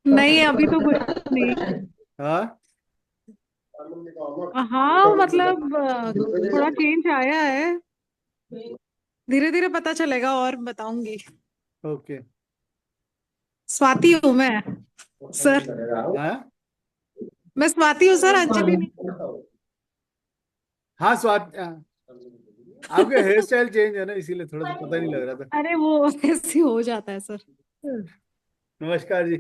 नहीं, अभी तो कुछ नहीं। हाँ। हाँ मतलब थोड़ा चेंज आया है। धीरे धीरे पता चलेगा और बताऊंगी। ओके। स्वाति हूँ मैं सर। हाँ मैं स्वाति हूँ सर, अंजलि नहीं। हाँ, स्वाद आपके हेयर स्टाइल चेंज है ना, इसीलिए थोड़ा सा पता नहीं लग रहा था। अरे वो ऐसे हो जाता है सर। नमस्कार जी।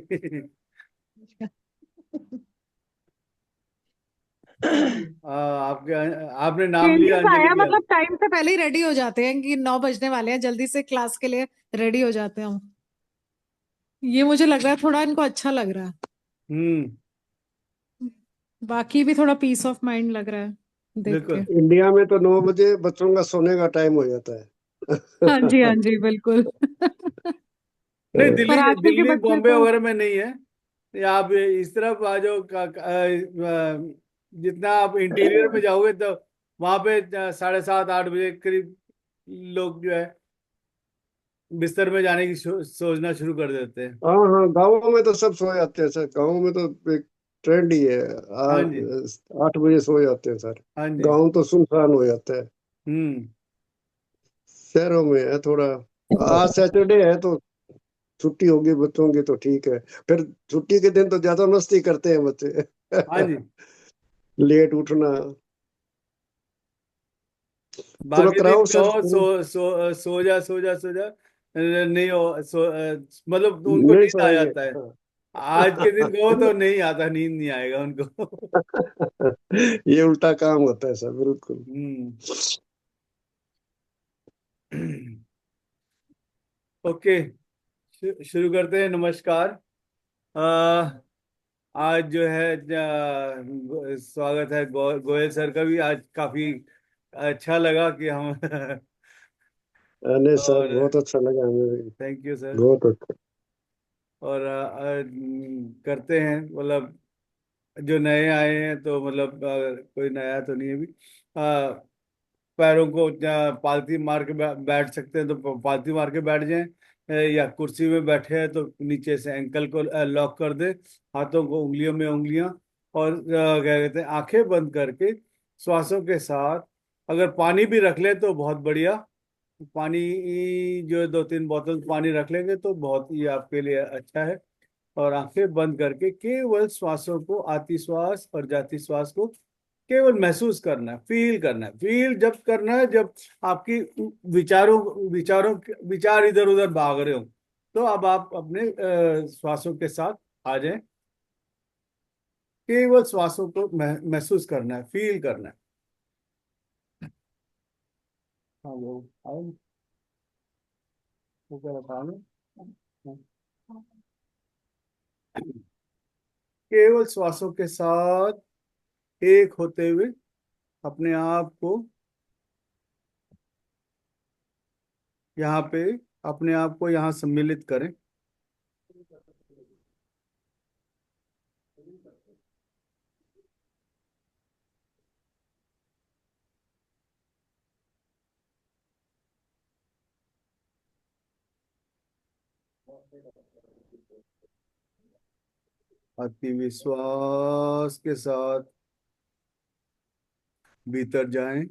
आपके आपने नाम लिया, चेंजेस अंजलि आया लिया। मतलब टाइम से पहले ही रेडी हो जाते हैं कि 9 बजने वाले हैं, जल्दी से क्लास के लिए रेडी हो जाते हैं हम। ये मुझे लग रहा है थोड़ा इनको अच्छा लग रहा है। हम्म। बाकी भी थोड़ा पीस ऑफ माइंड लग रहा है देख के। बिल्कुल। इंडिया में तो 9 बजे बच्चों का सोने का टाइम हो जाता हाँ जी, है। हाँ जी, बिल्कुल। नहीं, पर दिल्ली आजकल के दिल्ली बच्चे बॉम्बे तो। वगैरह में नहीं है। या आप इस तरफ आ जाओ जितना आप इंटीरियर में जाओगे तो वहां पे 7:30 8 बजे करीब लोग जो है बिस्तर में जाने की सोचना शुरू कर देते हैं। हाँ हाँ, गाँवों में तो सब सो जाते हैं सर। गाँवों में तो एक ट्रेंड ही है। हाँ जी। 8 बजे सो जाते हैं सर। हाँ जी। गाँव तो सुनसान हो जाता है। हम्म। शहरों में है थोड़ा। आज सैटरडे है तो छुट्टी होगी बच्चों की तो ठीक है। फिर छुट्टी के दिन तो ज्यादा मस्ती करते हैं बच्चे। हाँ जी। लेट उठना। चलो बाकी दिन कराओ सर कहो शुरू। सो जा सो जा सो जा, नहीं हो मतलब उनको नहीं नींद आ सोएंगे। जाता है। आज के दिन कहो तो नहीं आता, नींद नहीं आएगा उनको। ये उल्टा काम होता है सर, बिल्कुल। हम्म। ओके, शुरू करते हैं। नमस्कार। आज जो है स्वागत है गोयल सर का भी। आज काफी अच्छा लगा कि हम नहीं सर, और बहुत अच्छा लगा हमें भी। Thank you sir. बहुत अच्छा। और करते हैं मतलब जो नए आए हैं तो मतलब कोई नया तो नहीं है भी। पैरों को पालती मार के बैठ सकते हैं तो पालती मार के बैठ जाएं। या कुर्सी में बैठे हैं तो नीचे से एंकल को लॉक कर दे, हाथों को उंगलियों में उंगलियां, और क्या कहते हैं आंखें बंद करके श्वासों के साथ अगर पानी भी रख ले तो बहुत बढ़िया। पानी जो 2 3 बोतल पानी रख लेंगे तो बहुत ही आपके लिए अच्छा है। और आंखें बंद करके केवल श्वासों को, आती श्वास और जाती श्वास को केवल महसूस करना है, फील करना है। फील जब करना है जब आपकी विचारों विचारों विचार इधर उधर भाग रहे हो, तो अब आप अपने श्वासों के साथ आ जाएं। केवल श्वासों को महसूस करना है, फील करना है। हाँ वो आओ, वो क्या बता रहे हैं? केवल श्वासों के साथ एक होते हुए अपने आप को यहाँ पे, अपने आप को यहाँ सम्मिलित करें। अति विश्वास के साथ भीतर जाएं,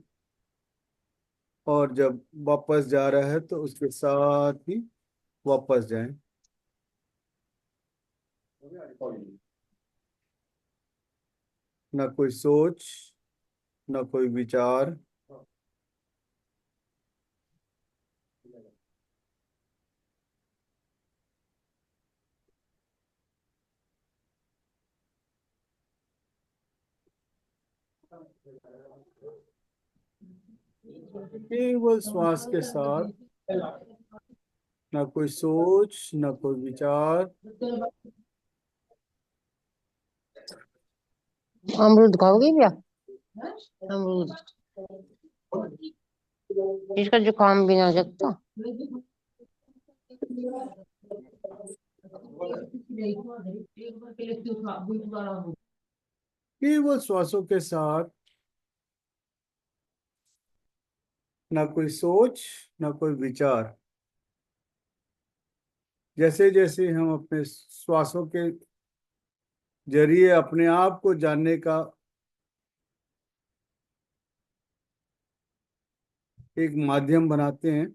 और जब वापस जा रहा है तो उसके साथ ही वापस जाएं। ना कोई सोच, ना कोई विचार। केवल श्वास के साथ, ना कोई सोच, ना कोई विचार। अमरूद खाओगे क्या? अमरूद, इसका जुकाम भी ना सकता। केवल श्वासों के साथ, ना कोई सोच, ना कोई विचार। जैसे जैसे हम अपने श्वासों के जरिए अपने आप को जानने का एक माध्यम बनाते हैं।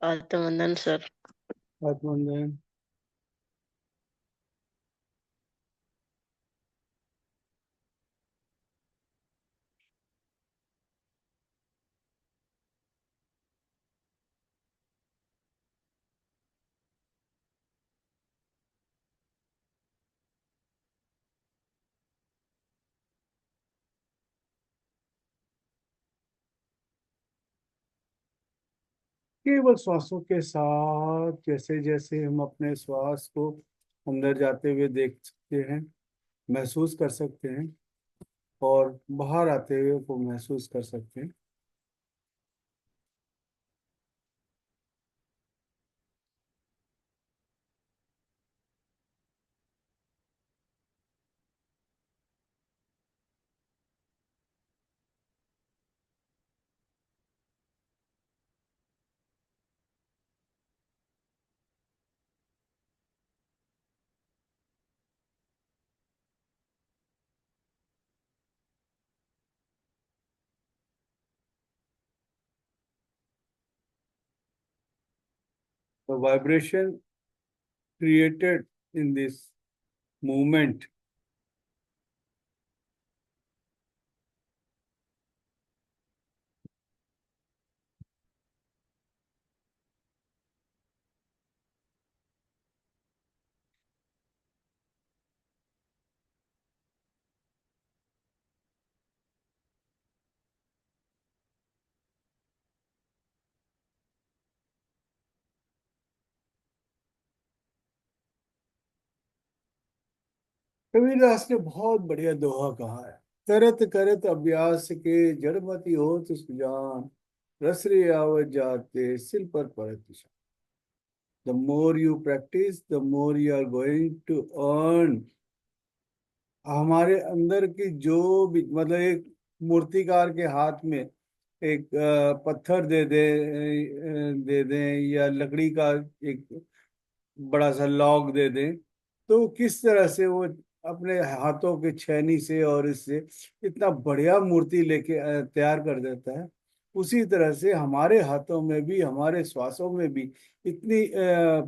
आत्मवंदन सर। आत्मवंदन। केवल श्वासों के साथ जैसे जैसे हम अपने श्वास को अंदर जाते हुए देख सकते हैं, महसूस कर सकते हैं, और बाहर आते हुए को महसूस कर सकते हैं। The vibration created in this movement Kabirdas ने बहुत बढ़िया दोहा कहा है। करत करत अभ्यास के जड़मति होत सुजान, रसरे आवत जाते सिल पर परत निशान। The more you practice, the more you are going to earn। हमारे अंदर की जो भी मतलब एक मूर्तिकार के हाथ में एक पत्थर दे दें या लकड़ी का एक बड़ा सा लॉग दे दें, तो किस तरह से वो अपने हाथों के छेनी से और इससे इतना बढ़िया मूर्ति लेके तैयार कर देता है। उसी तरह से हमारे हाथों में भी, हमारे श्वासों में भी इतनी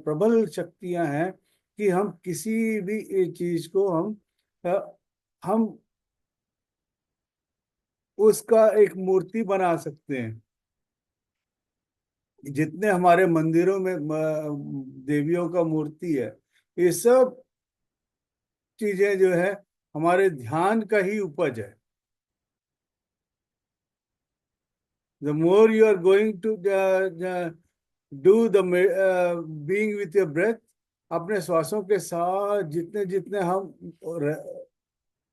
प्रबल शक्तियां हैं कि हम किसी भी चीज को हम उसका एक मूर्ति बना सकते हैं। जितने हमारे मंदिरों में देवियों का मूर्ति है, ये सब चीजें जो है हमारे ध्यान का ही उपज है। The more you are going to do the being with your breath, अपने श्वासों के साथ जितने जितने हम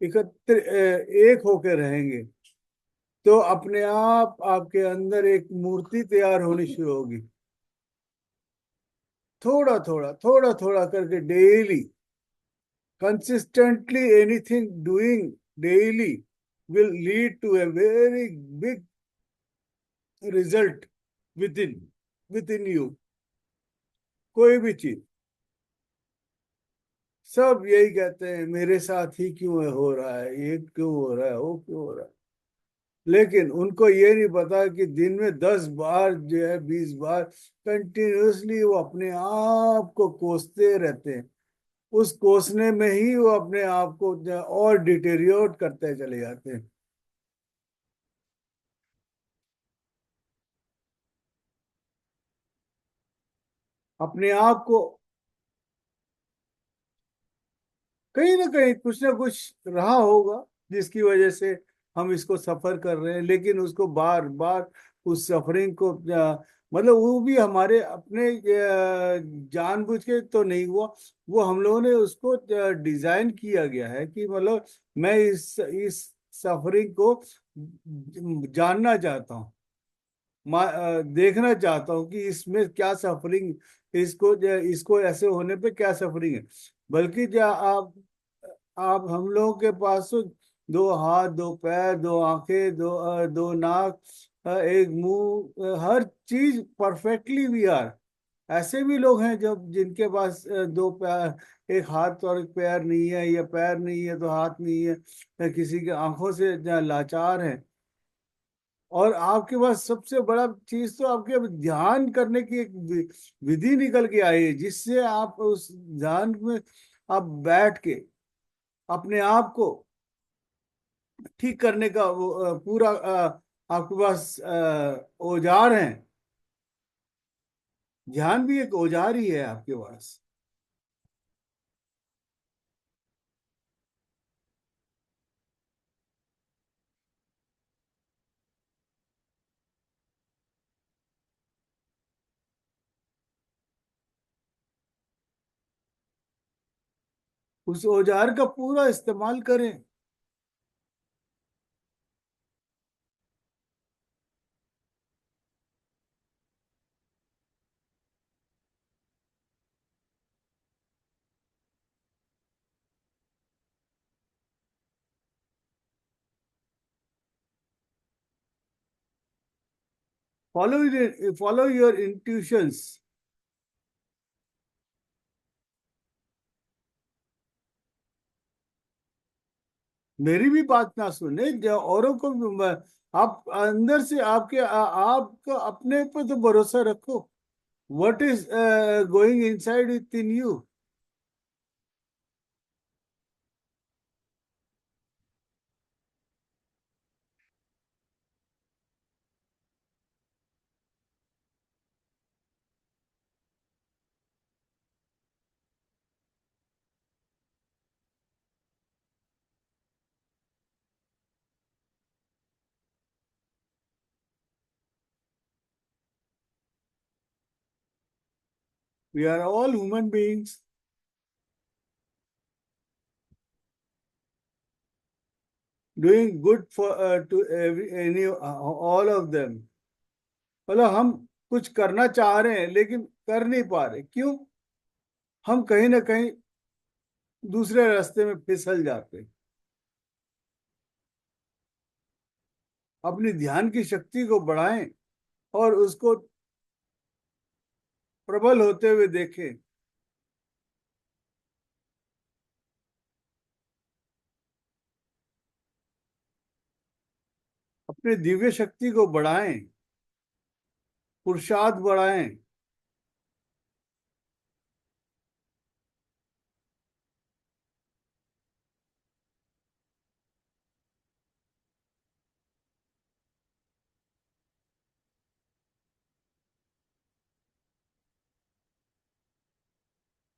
एक होकर रहेंगे, तो अपने आप आपके अंदर एक मूर्ति तैयार होनी शुरू होगी। थोड़ा थोड़ा करके daily, consistently, anything doing daily will lead to a very big result within you। कोई भी चीज, सब यही कहते हैं मेरे साथ ही क्यों हो रहा है, ये क्यों हो रहा है, वो क्यों हो रहा है। लेकिन उनको ये नहीं पता कि दिन में 10 बार जो है, 20 बार कंटिन्यूअसली वो अपने आप को कोसते रहते हैं। उस कोसने में ही वो अपने आप को और डिटेरियोरेट करते चले जाते हैं। अपने आप को कहीं ना कुछ रहा होगा जिसकी वजह से हम इसको सफर कर रहे हैं, लेकिन उसको बार बार उस सफरिंग को मतलब वो भी हमारे अपने जानबूझ के तो नहीं हुआ, वो हम लोगों ने उसको डिजाइन किया गया है कि मतलब मैं इस सफरिंग को जानना चाहता हूँ, देखना चाहता हूँ कि इसमें क्या सफरिंग, इसको इसको ऐसे होने पे क्या सफरिंग है। बल्कि जो आप हम लोगों के पास तो 2 हाथ, 2 पैर, 2 आंखें, दो नाक, एक मुंह, हर चीज परफेक्टली वी आर। ऐसे भी लोग हैं जब जिनके पास 2 पैर, एक हाथ और एक पैर नहीं है, या पैर नहीं है तो हाथ नहीं है, या किसी के आंखों से लाचार है। और आपके पास सबसे बड़ा चीज तो आपके अब ध्यान करने की एक विधि निकल के आई है, जिससे आप उस ध्यान में आप बैठ के अपने आप को ठीक करने का वो पूरा आपके पास औजार है। ध्यान भी एक औजार ही है आपके पास। उस औजार का पूरा इस्तेमाल करें। Follow your intuitions. मेरी भी बात ना सुने, जो औरों को भी आप अंदर से आपको अपने पर तो भरोसा रखो। What is going inside within you. We are all human beings doing good for to every any all of them. मतलब हम कुछ करना चाह रहे हैं लेकिन कर नहीं पा रहे, क्यों? हम कहीं ना कहीं दूसरे रास्ते में फिसल जाते हैं। अपनी ध्यान की शक्ति को बढ़ाएं और उसको प्रबल होते हुए देखें। अपने दिव्य शक्ति को बढ़ाएं, पुरुषार्थ बढ़ाएं।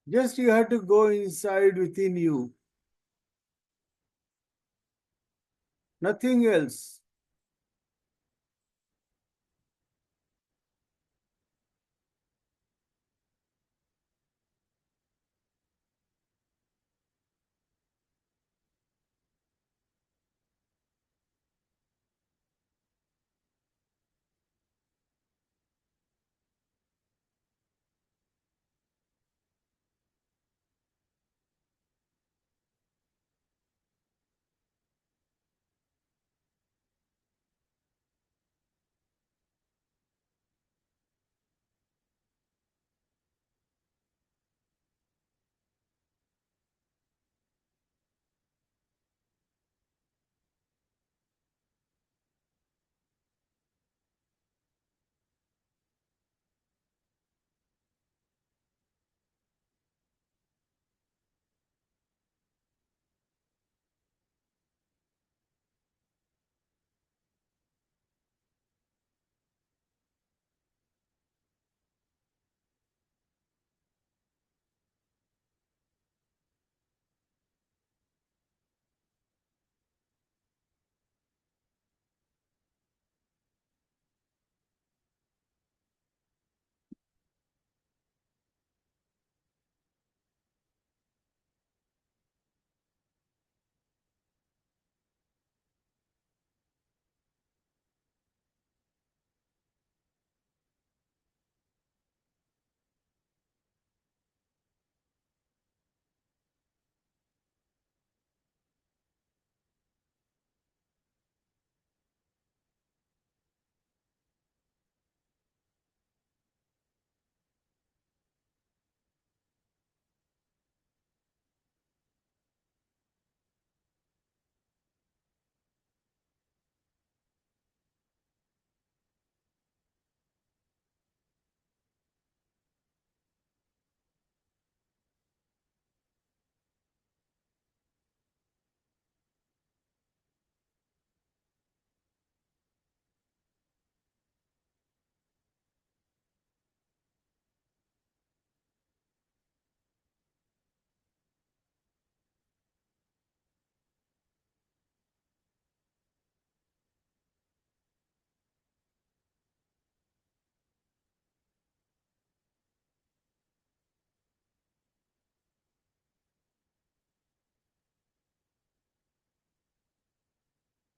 Just you have to go inside within you, nothing else।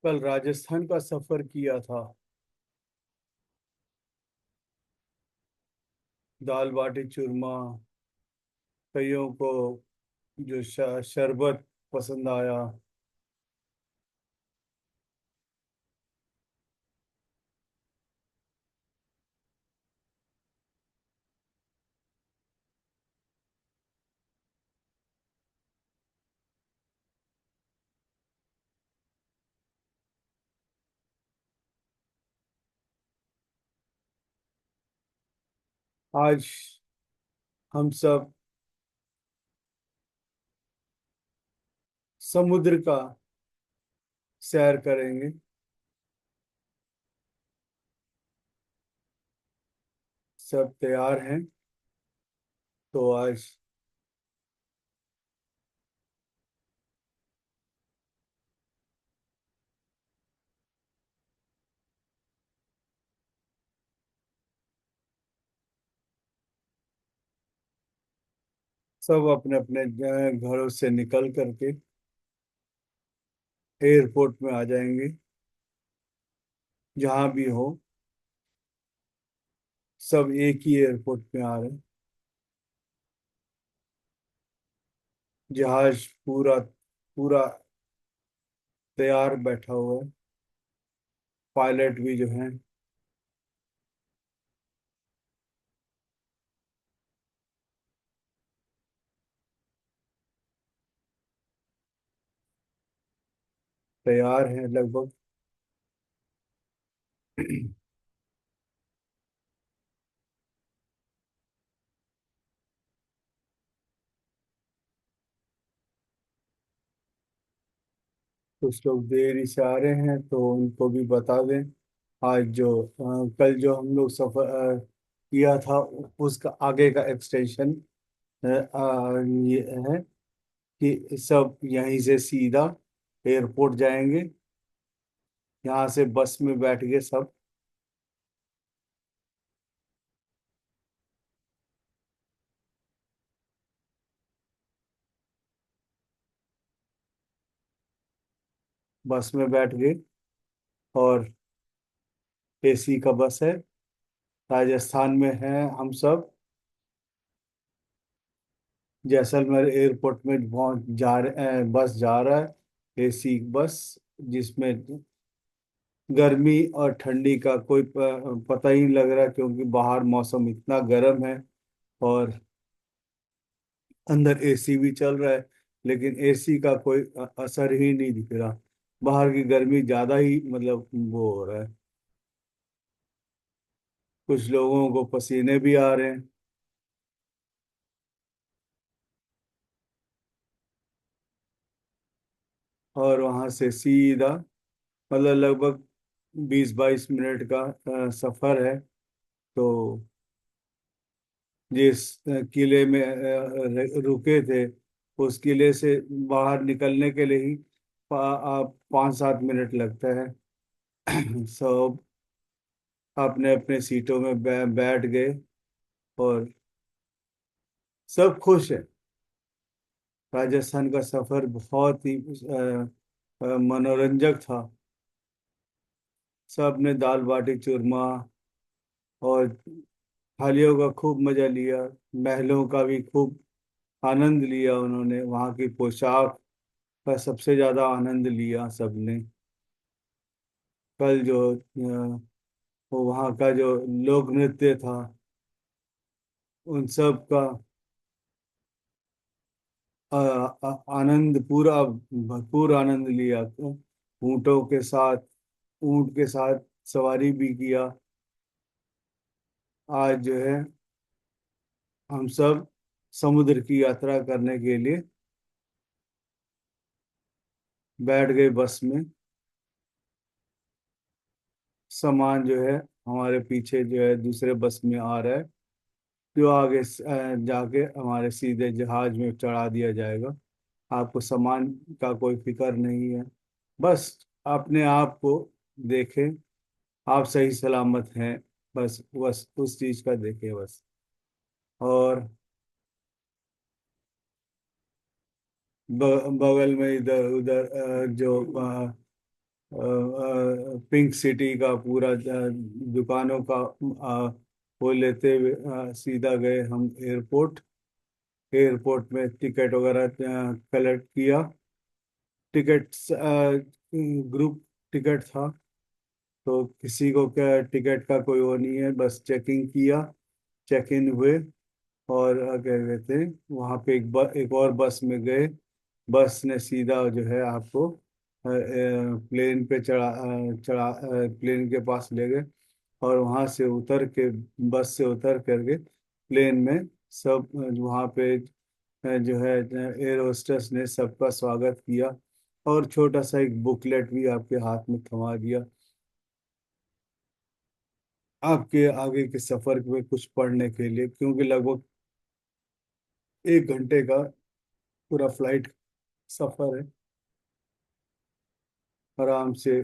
कल राजस्थान का सफर किया था। दाल बाटी चूरमा, कईयों को जो शरबत पसंद आया। आज हम सब समुद्र का सैर करेंगे। सब तैयार हैं तो आज सब अपने अपने घरों से निकल करके एयरपोर्ट में आ जाएंगे। जहां भी हो, सब एक ही एयरपोर्ट में आ रहे हैं। जहाज पूरा पूरा तैयार बैठा हुआ है। पायलट भी जो हैं तैयार हैं लगभग। कुछ लोग देरी से आ रहे हैं तो उनको भी बता दें। आज जो कल जो हम लोग सफर किया था, उसका आगे का एक्सटेंशन ये है कि सब यहीं से सीधा एयरपोर्ट जाएंगे। यहाँ से बस में बैठ के सब बस में बैठ गए। और एसी का बस है। राजस्थान में है हम सब। जैसलमेर एयरपोर्ट में पहुंच बस जा रहा है, एसी बस, जिसमें गर्मी और ठंडी का कोई पता ही नहीं लग रहा, क्योंकि बाहर मौसम इतना गर्म है और अंदर एसी भी चल रहा है। लेकिन एसी का कोई असर ही नहीं दिख रहा। बाहर की गर्मी ज्यादा ही मतलब वो हो रहा है। कुछ लोगों को पसीने भी आ रहे हैं। और वहां से सीधा मतलब लगभग 20-22 मिनट का सफर है। तो जिस किले में रुके थे, उस किले से बाहर निकलने के लिए ही 5-7 मिनट लगता है। सब अपने अपने सीटों में बैठ गए और सब खुश है। राजस्थान का सफर बहुत ही मनोरंजक था। सब ने दाल बाटी चूरमा और थालियों का खूब मजा लिया। महलों का भी खूब आनंद लिया उन्होंने। वहाँ की पोशाक का सबसे ज्यादा आनंद लिया सबने। कल जो वो वहाँ का जो लोक नृत्य था, उन सब का आनंद पूरा भरपूर आनंद लिया। ऊँटों के साथ ऊँट के साथ सवारी भी किया। आज जो है हम सब समुद्र की यात्रा करने के लिए बैठ गए बस में। सामान जो है हमारे पीछे जो है दूसरे बस में आ रहा है, जो आगे जाके हमारे सीधे जहाज में चढ़ा दिया जाएगा। आपको सामान का कोई फिक्र नहीं है। बस अपने आप को देखें, आप सही सलामत हैं। बस बस उस चीज का देखें बस। और बगल में इधर उधर जो पिंक सिटी का पूरा दुकानों का वो लेते हुए सीधा गए हम एयरपोर्ट। एयरपोर्ट में टिकट वगैरह कलेक्ट किया। टिकट ग्रुप टिकट था, तो किसी को क्या टिकट का कोई वो नहीं है, बस चेकिंग किया, चेक इन हुए। और क्या कहते हैं, वहाँ पे एक और बस में गए। बस ने सीधा जो है आपको प्लेन पे प्लेन के पास ले गए। और वहाँ से उतर के, बस से उतर करके प्लेन में सब वहाँ पे जो है एयर होस्टेस ने सबका स्वागत किया। और छोटा सा एक बुकलेट भी आपके हाथ में थमा दिया, आपके आगे के सफर में कुछ पढ़ने के लिए, क्योंकि लगभग 1 घंटे का पूरा फ्लाइट सफर है। आराम से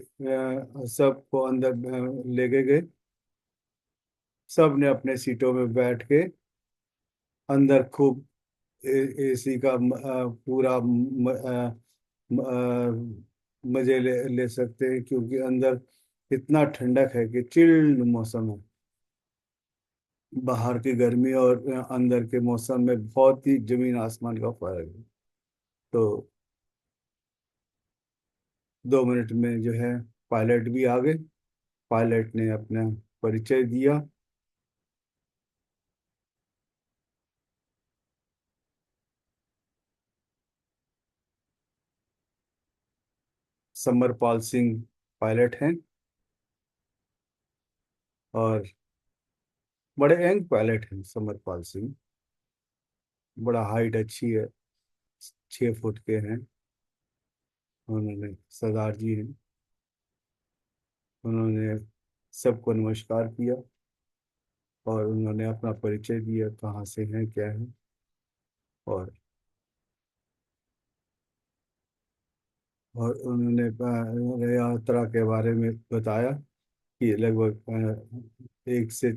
सबको अंदर लेके गए। सब ने अपने सीटों में बैठ के अंदर खूब एसी का पूरा मजे ले सकते हैं, क्योंकि अंदर इतना ठंडक है कि चिल्ड मौसम है। बाहर की गर्मी और अंदर के मौसम में बहुत ही जमीन आसमान का फर्क है। तो 2 मिनट में जो है पायलट भी आ गए। पायलट ने अपना परिचय दिया। समरपाल सिंह पायलट हैं, और बड़े यंग पायलट हैं समरपाल सिंह। बड़ा हाइट अच्छी है, 6 फुट के हैं। उन्होंने सरदार जी हैं। उन्होंने सबको नमस्कार किया, और उन्होंने अपना परिचय दिया, कहाँ से हैं क्या है। और उन्होंने यात्रा के बारे में बताया कि लगभग एक से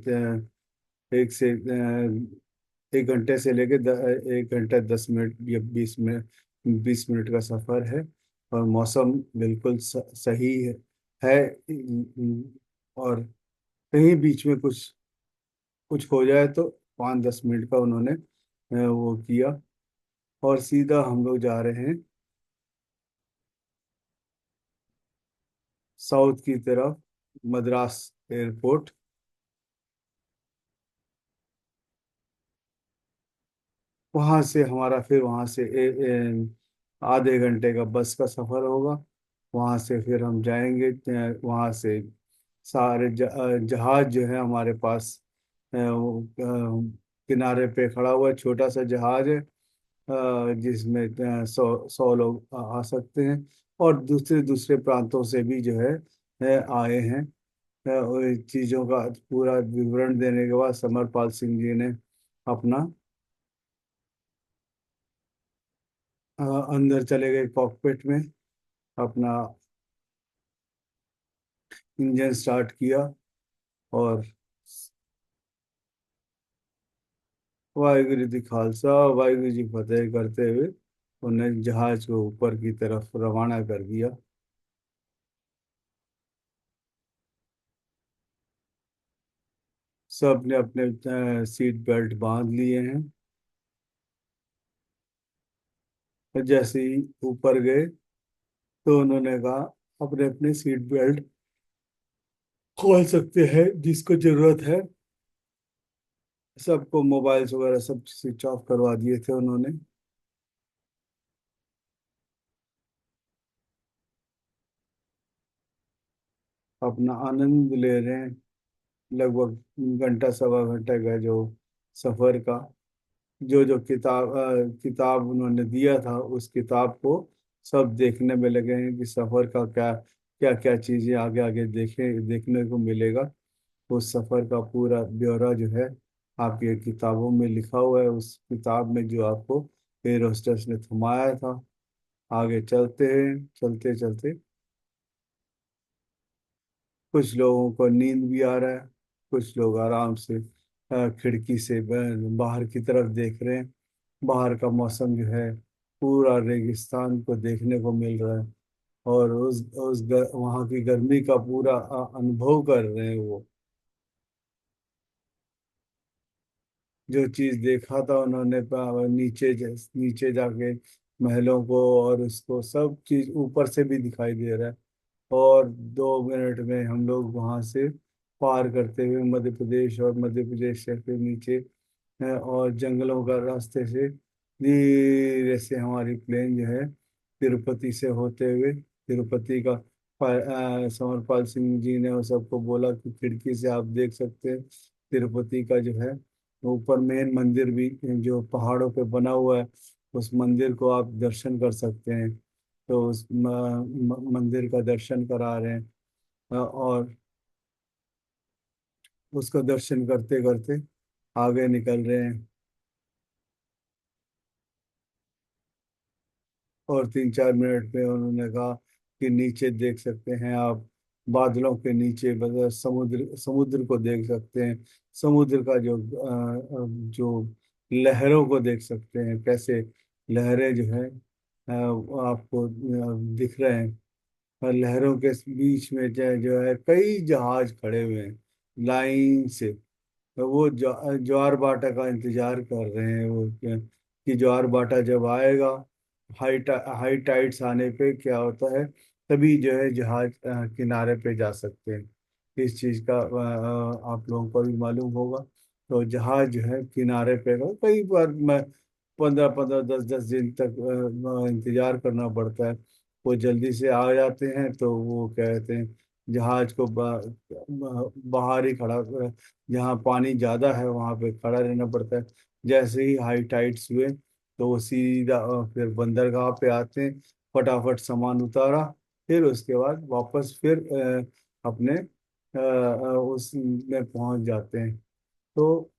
1 घंटे से लेके 1 घंटा 10 मिनट या 20 मिनट का सफर है। और मौसम बिल्कुल सही है। और कहीं बीच में कुछ कुछ हो जाए तो 5-10 मिनट का उन्होंने वो किया। और सीधा हम लोग जा रहे हैं साउथ की तरफ, मद्रास एयरपोर्ट। वहां से हमारा फिर वहां से आधे घंटे का बस का सफर होगा। वहां से फिर हम जाएंगे, वहां से सारे जहाज जो है हमारे पास, किनारे पे खड़ा हुआ छोटा सा जहाज है, जिसमें 100 लोग आ सकते हैं। और दूसरे दूसरे प्रांतों से भी जो है आए हैं। और चीज़ों का पूरा विवरण देने के बाद समरपाल सिंह जी ने अपना अंदर चले गए कॉकपिट में, अपना इंजन स्टार्ट किया, और वाहिगुरु जी खालसा वाहिगुरु जी फतेह करते हुए उन्हें जहाज को ऊपर की तरफ रवाना कर दिया। सब ने अपने सीट बेल्ट बांध लिए हैं। और जैसे ही ऊपर गए तो उन्होंने कहा अपने अपने सीट बेल्ट खोल सकते हैं जिसको जरूरत है। सबको मोबाइल्स वगैरह सब स्विच ऑफ करवा दिए थे उन्होंने। अपना आनंद ले रहे हैं। लगभग घंटा सवा घंटे का जो सफर का, जो जो किताब उन्होंने दिया था उस किताब को सब देखने में लगे हैं कि सफर का क्या क्या क्या चीजें आगे आगे देखने को मिलेगा। उस सफर का पूरा ब्यौरा जो है आपकी किताबों में लिखा हुआ है। उस किताब में जो आपको एयर होस्टेस ने थमाया था। आगे चलते हैं, चलते चलते कुछ लोगों को नींद भी आ रहा है। कुछ लोग आराम से खिड़की से बाहर की तरफ देख रहे हैं। बाहर का मौसम जो है पूरा रेगिस्तान को देखने को मिल रहा है। और वहाँ की गर्मी का पूरा अनुभव कर रहे हैं वो। जो चीज देखा था उन्होंने नीचे जाके महलों को और उसको सब चीज ऊपर से भी दिखाई दे रहा है। और 2 मिनट में हम लोग वहां से पार करते हुए मध्य प्रदेश, और मध्य प्रदेश से फिर नीचे और जंगलों का रास्ते से धीरे से हमारी प्लेन जो है तिरुपति से होते हुए, तिरुपति का समरपाल सिंह जी ने वो सबको बोला कि खिड़की से आप देख सकते हैं तिरुपति का जो है ऊपर मेन मंदिर भी जो पहाड़ों पे बना हुआ है, उस मंदिर को आप दर्शन कर सकते हैं। तो उस मंदिर का दर्शन करा रहे हैं। और उसका दर्शन करते करते आगे निकल रहे हैं। और 3-4 मिनट में उन्होंने कहा कि नीचे देख सकते हैं आप, बादलों के नीचे मतलब समुद्र समुद्र को देख सकते हैं। समुद्र का जो लहरों को देख सकते हैं, कैसे लहरें जो है वो आपको दिख रहे हैं। और लहरों के बीच में जो है कई जहाज खड़े हुए हैं लाइन से। तो वो ज्वार बाटा का इंतजार कर रहे हैं वो कि ज्वार बाटा जब आएगा, हाई टाइड्स आने पे क्या होता है, तभी जो है जहाज किनारे पे जा सकते हैं। इस चीज़ का आप लोगों को भी मालूम होगा। तो जहाज जो है किनारे पे कई बार मैं 15-15 10-10 दिन तक इंतजार करना पड़ता है। वो जल्दी से आ जाते हैं तो वो कहते हैं जहाज को बाहर ही खड़ा जहाँ पानी ज्यादा है वहां पे खड़ा रहना पड़ता है। जैसे ही हाई टाइड्स हुए तो वो सीधा फिर बंदरगाह पे आते हैं, फटाफट सामान उतारा, फिर उसके बाद वापस फिर अपने उस में पहुंच जाते हैं। तो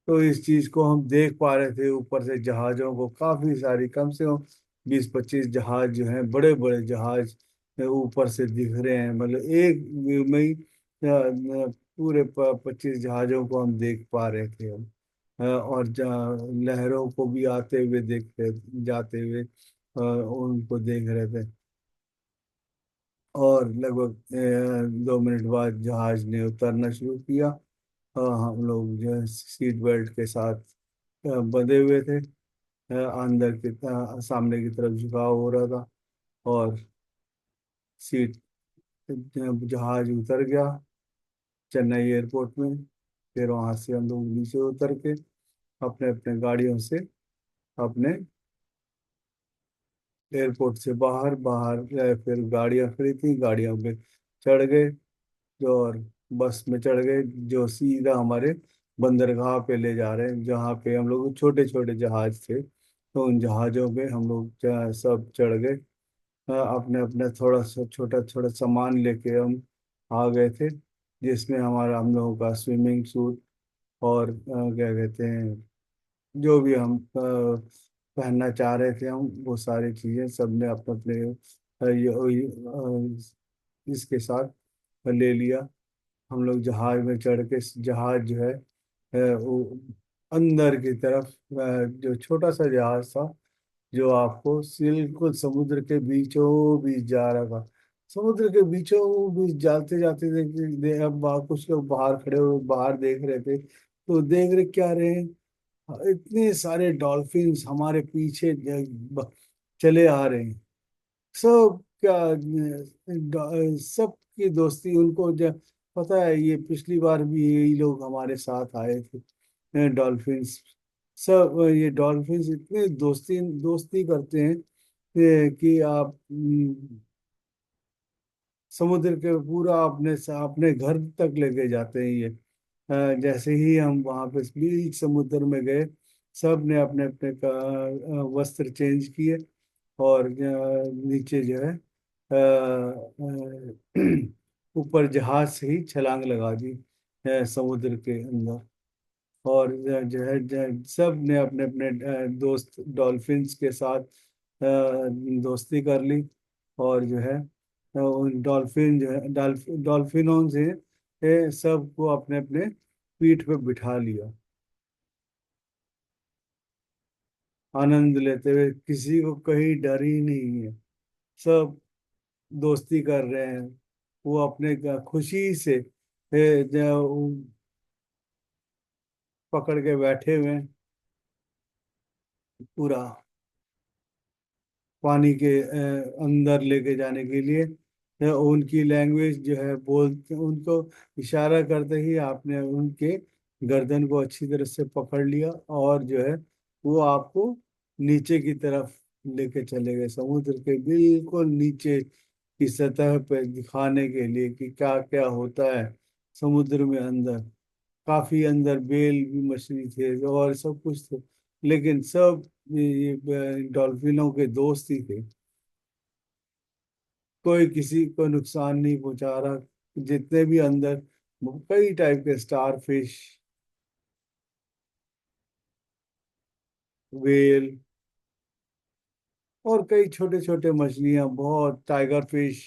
तो इस चीज को हम देख पा रहे थे ऊपर से, जहाजों को काफी सारी, कम से कम 20-25 जहाज जो हैं, बड़े बड़े जहाज ऊपर से दिख रहे हैं। मतलब एक व्यू में ही पूरे 25 जहाजों को हम देख पा रहे थे हम। और लहरों को भी आते हुए देखते जाते हुए उनको देख रहे थे। और लगभग 2 मिनट बाद जहाज ने उतरना शुरू किया। हम लोग जो है सीट बेल्ट के साथ बंधे हुए थे। अंदर की सामने की तरफ झुकाव हो रहा था। और सीट जहाज उतर गया चेन्नई एयरपोर्ट में। फिर वहां से हम लोग नीचे उतर के अपने अपने गाड़ियों से अपने एयरपोर्ट से बाहर बाहर फिर गाड़ियां खड़ी थी, गाड़ियों पे चढ़ गए। जो और बस में चढ़ गए जो सीधा हमारे बंदरगाह पे ले जा रहे हैं, जहाँ पे हम लोग छोटे छोटे जहाज थे, तो उन जहाज़ों पे हम लोग सब चढ़ गए। अपने अपने थोड़ा सा छोटा छोटा सामान लेके हम आ गए थे, जिसमें हमारा हम लोगों का स्विमिंग सूट और क्या कहते हैं, जो भी हम पहनना चाह रहे थे हम, वो सारी चीज़ें सबने अपने अपने इसके साथ ले लिया। हम लोग जहाज में चढ़ के, जहाज जो है वो अंदर की तरफ जो छोटा सा जहाज था, जो आपको बिल्कुल समुद्र के बीचों बीच जा रहा था। समुद्र के बीचों बीच जाते जाते अब कुछ लोग बाहर खड़े हुए बाहर देख रहे थे, तो देख रहे क्या रहे हैं, इतने सारे डॉल्फिन्स हमारे पीछे चले आ रहे हैं। सब क्या सबकी दोस्ती उनको पता है, ये पिछली बार भी यही लोग हमारे साथ आए थे डॉल्फिन्स। सब ये डॉल्फिन्स इतने दोस्ती दोस्ती करते हैं कि आप समुद्र के पूरा अपने अपने घर तक लेके जाते हैं ये। जैसे ही हम वहां पे बीच समुद्र में गए, सब ने अपने अपने वस्त्र चेंज किए और नीचे जो है ऊपर जहाज से ही छलांग लगा दी समुद्र के अंदर। और सब ने अपने अपने दोस्त डॉल्फिन्स के साथ दोस्ती कर ली। और जो है उन डॉल्फिन जो है डॉल्फिनों से सबको अपने अपने पीठ पे बिठा लिया। आनंद लेते हुए, किसी को कहीं डर ही नहीं है, सब दोस्ती कर रहे हैं। वो अपने खुशी से जो पकड़ के बैठे हुए हैं पूरा पानी के अंदर लेके जाने के लिए। उनकी लैंग्वेज जो है बोलते, उनको इशारा करते ही आपने उनके गर्दन को अच्छी तरह से पकड़ लिया, और जो है वो आपको नीचे की तरफ लेके चले गए, समुद्र के बिल्कुल नीचे की सतह पे, दिखाने के लिए कि क्या क्या होता है समुद्र में अंदर। काफी अंदर बेल भी मछली थे और सब कुछ थे, लेकिन सब ये डॉल्फिनों के दोस्त ही थे। कोई किसी को नुकसान नहीं पहुंचा रहा। जितने भी अंदर कई टाइप के स्टार फिश, वेल, और कई छोटे छोटे मछलियां, बहुत टाइगर फिश,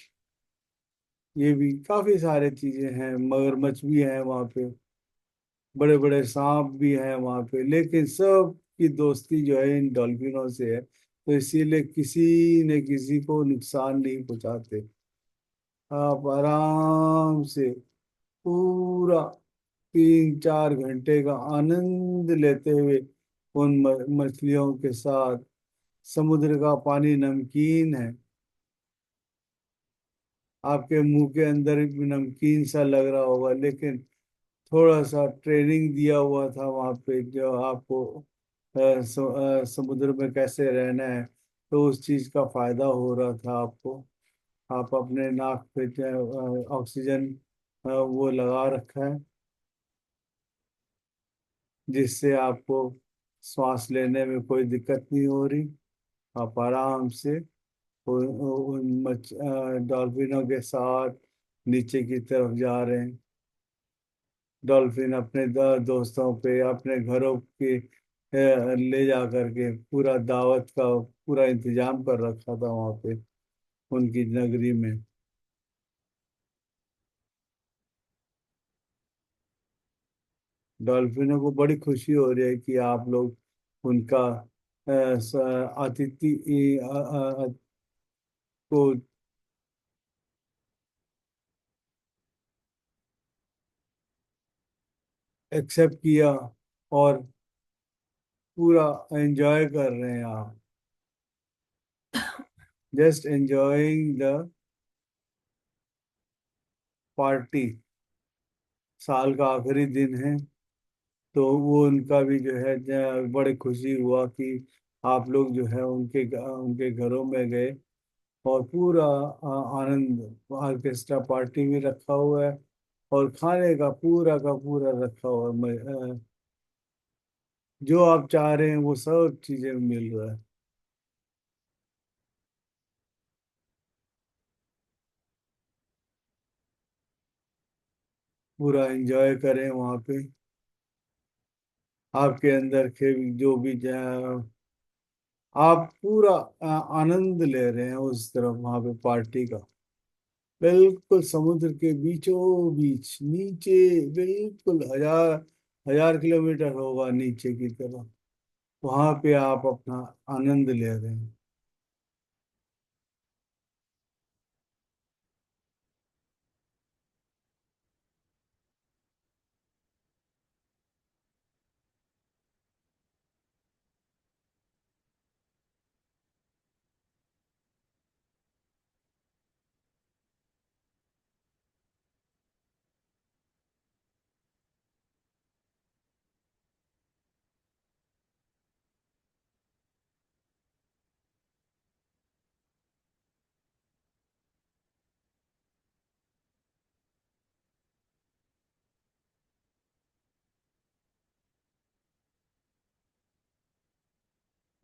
ये भी काफी सारे चीजें हैं। मगरमच्छ भी है वहां पे, बड़े बड़े सांप भी हैं वहां पे, लेकिन सब की दोस्ती जो है इन डॉल्फिनों से है, तो इसीलिए किसी ने किसी को नुकसान नहीं पहुंचाते। आप आराम से पूरा 3-4 घंटे का आनंद लेते हुए उन मछलियों के साथ। समुद्र का पानी नमकीन है, आपके मुंह के अंदर भी नमकीन सा लग रहा होगा, लेकिन थोड़ा सा ट्रेनिंग दिया हुआ था वहां पे, जो आपको समुद्र में कैसे रहना है, तो उस चीज का फायदा हो रहा था आपको। आप अपने नाक पे ऑक्सीजन वो लगा रखा है, जिससे आपको सांस लेने में कोई दिक्कत नहीं हो रही। आप आराम से उन डॉल्फिनों के साथ नीचे की तरफ जा रहे हैं। डॉल्फिन अपने दोस्तों पे, अपने घरों के ले जा करके पूरा दावत का पूरा इंतजाम कर रखा था वहां पे उनकी नगरी में। डॉल्फिनों को बड़ी खुशी हो रही है कि आप लोग उनका आतिथ्य को एक्सेप्ट किया, और पूरा एंजॉय कर रहे हैं आप, जस्ट एंजॉयिंग द पार्टी। साल का आखिरी दिन है, तो वो उनका भी जो है बड़े खुशी हुआ कि आप लोग जो है उनके घरों में गए, और पूरा आनंद, ऑर्केस्ट्रा पार्टी भी रखा हुआ है, और खाने का पूरा रखा हुआ है। जो आप चाह रहे हैं वो सब चीजें मिल रहा है। पूरा एंजॉय करें वहाँ पे। आपके अंदर के जो भी आप पूरा आनंद ले रहे हैं उस तरफ वहाँ पे पार्टी का। बिल्कुल समुद्र के बीचों बीच नीचे, बिल्कुल 1000 किलोमीटर होगा नीचे की तरफ, वहां पे आप अपना आनंद ले रहे हैं।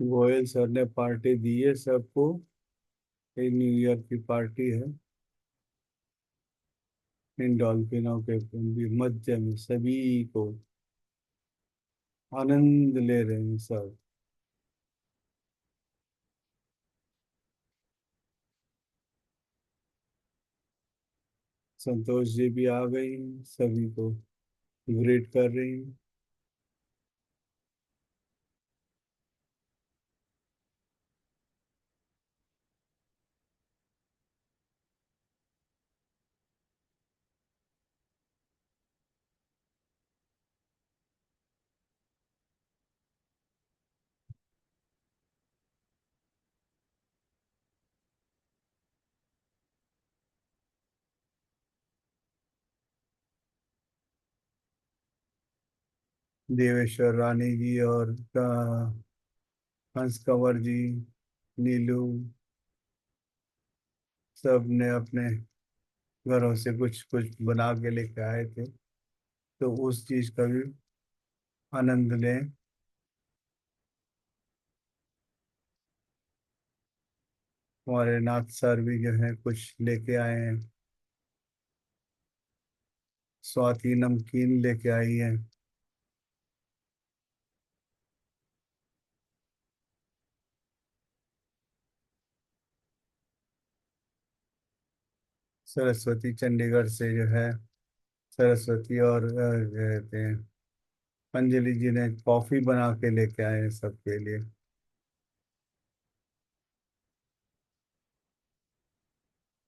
गोयल सर ने पार्टी दी है सबको, ये न्यू ईयर की पार्टी है इन डॉल्फिनों के भी मध्य में, सभी को आनंद ले रहे हैं सब। संतोष जी भी आ गई, सभी को ग्रेट कर रही हैं। देवेश्वर रानी जी और हंस कंवर जी, नीलू, सब ने अपने घरों से कुछ कुछ बना के लेके आए थे, तो उस चीज का भी आनंद लें। हमारे नाथ सर भी जो है कुछ लेके आए हैं, स्वाति नमकीन लेके आई है। सरस्वती चंडीगढ़ से जो है, सरस्वती और कहते हैं अंजलि जी ने कॉफी बना के लेके आए हैं सबके लिए।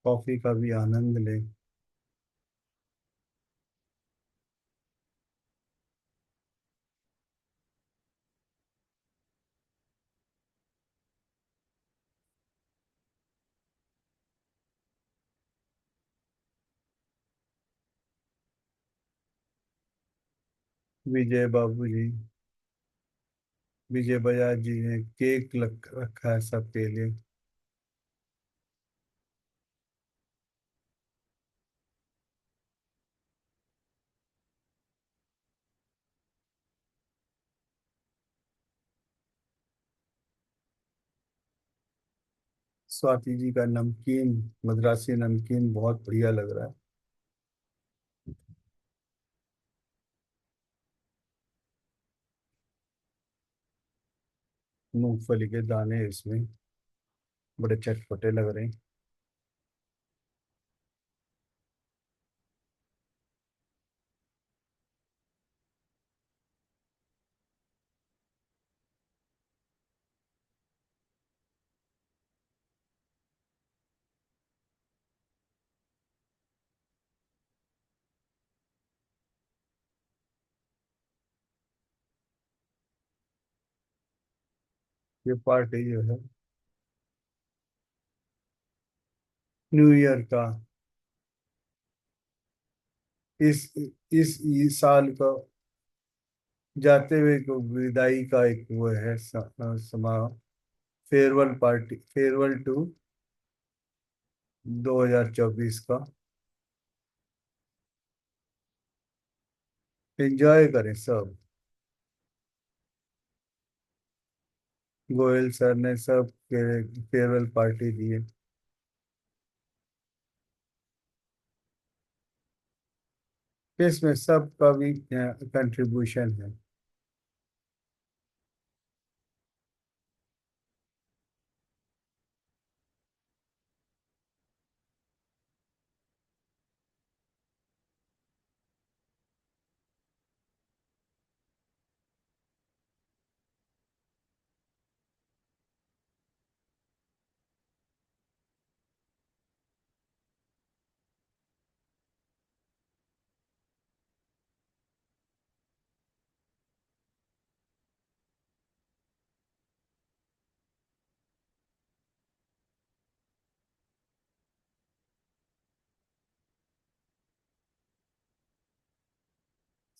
कॉफी का भी आनंद लें। विजय बाबू जी, विजय बजाज जी ने केक रखा है सबके लिए। स्वाति जी का नमकीन, मद्रासी नमकीन बहुत बढ़िया लग रहा है। मूंगफली के दाने इसमें बड़े चटपटे लग रहे हैं। ये पार्टी जो है न्यू ईयर का, इस साल का जाते हुए को विदाई का एक वो है समा, फेयरवेल पार्टी, फेयरवेल टू 2024 का। एंजॉय करें सब। गोयल सर ने सब फेयरवेल पार्टी दी है। इसमें सबका भी कंट्रीब्यूशन है।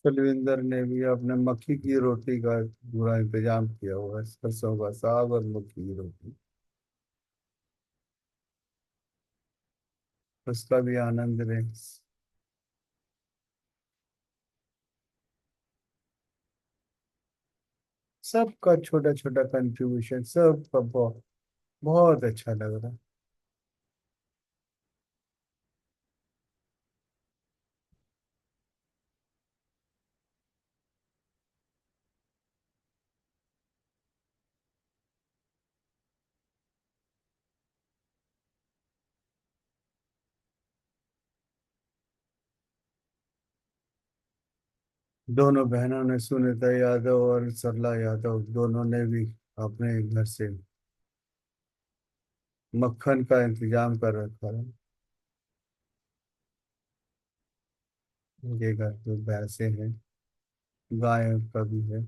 सलविंदर ने भी अपने मक्की की रोटी का पूरा इंतजाम किया हुआ है, सरसों का साग और मक्की की रोटी, उसका भी आनंद लें। सबका छोटा छोटा कंट्रीब्यूशन, सबका बहुत बहुत अच्छा लग रहा है। दोनों बहनों ने, सुनीता यादव और सरला यादव, दोनों ने भी अपने घर से मक्खन का इंतजाम कर रखा है। उनके घर पे भैंसे हैं, गाय का भी है।